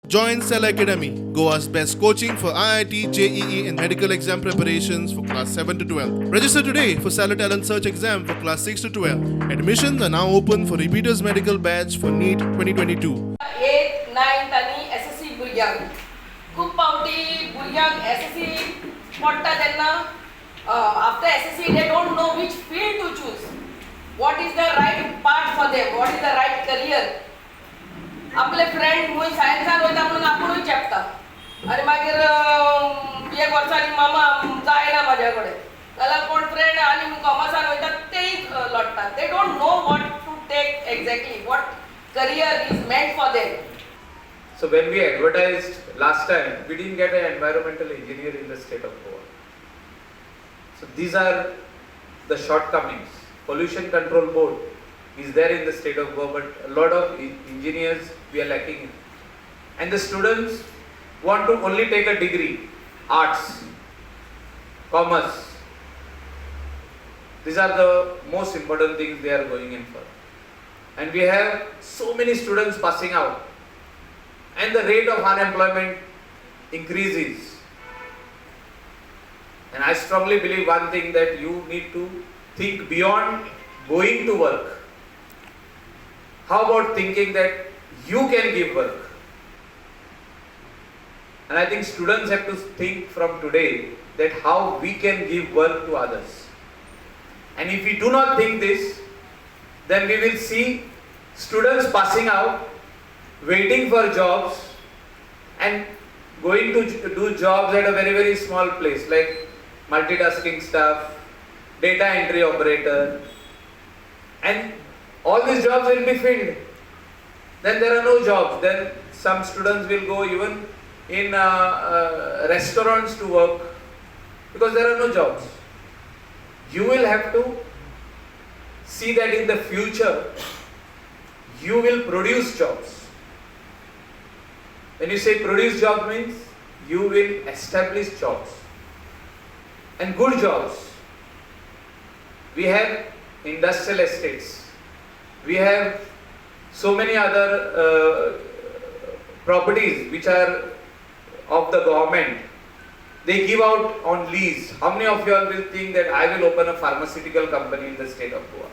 Join Cell Academy, Goa's best coaching for IIT, JEE and medical exam preparations for class 7 to 12. Register today for Cell Talent Search exam for class 6 to 12. Admissions are now open for repeaters medical batch for NEET 2022. 8th, 9th आणि SSC भुरग्यांक खूप पावटी भुरग्यांक SSC पडटा तेन्ना after SSC they don't know which field to choose. What is the right path for them? What is the right career? आपले friend खूंय सायन्सान वयता म्हणून आपुणूय चेपता आनी मागीर एक वर्सांनी मामा जायना म्हाज्या कडेन जाल्यार कोण फ्रेंड आनी कॉमर्सान वयता तेय लडटात. They don't know what to take exactly what career is meant for them. So when we advertised last time, we didn't get an environmental engineer in the state of Goa. So these are the shortcomings. Pollution Control Board is there in the state of Goa, but a lot of engineers we are lacking in. And the students want to only take a degree, arts, commerce. These are the most important things they are going in for. And we have so many students passing out, and the rate of unemployment increases. And I strongly believe one thing, that you need to think beyond going to work. How about thinking that you can give work? And I think students have to think from today that how we can give work to others. And if we do not think this, then we will see students passing out, waiting for jobs and going to do jobs at a very, very small place, like multitasking staff, data entry operator, and all these jobs will be filled. Then there are no jobs. Then some students will go even in restaurants to work because there are no jobs. You will have to see that in the future you will produce jobs. When you say produce jobs, means you will establish jobs and good jobs. We have industrial estates. We have so many other properties which are of the government. They give out on lease. How many of you all will think that I will open a pharmaceutical company in the state of Goa?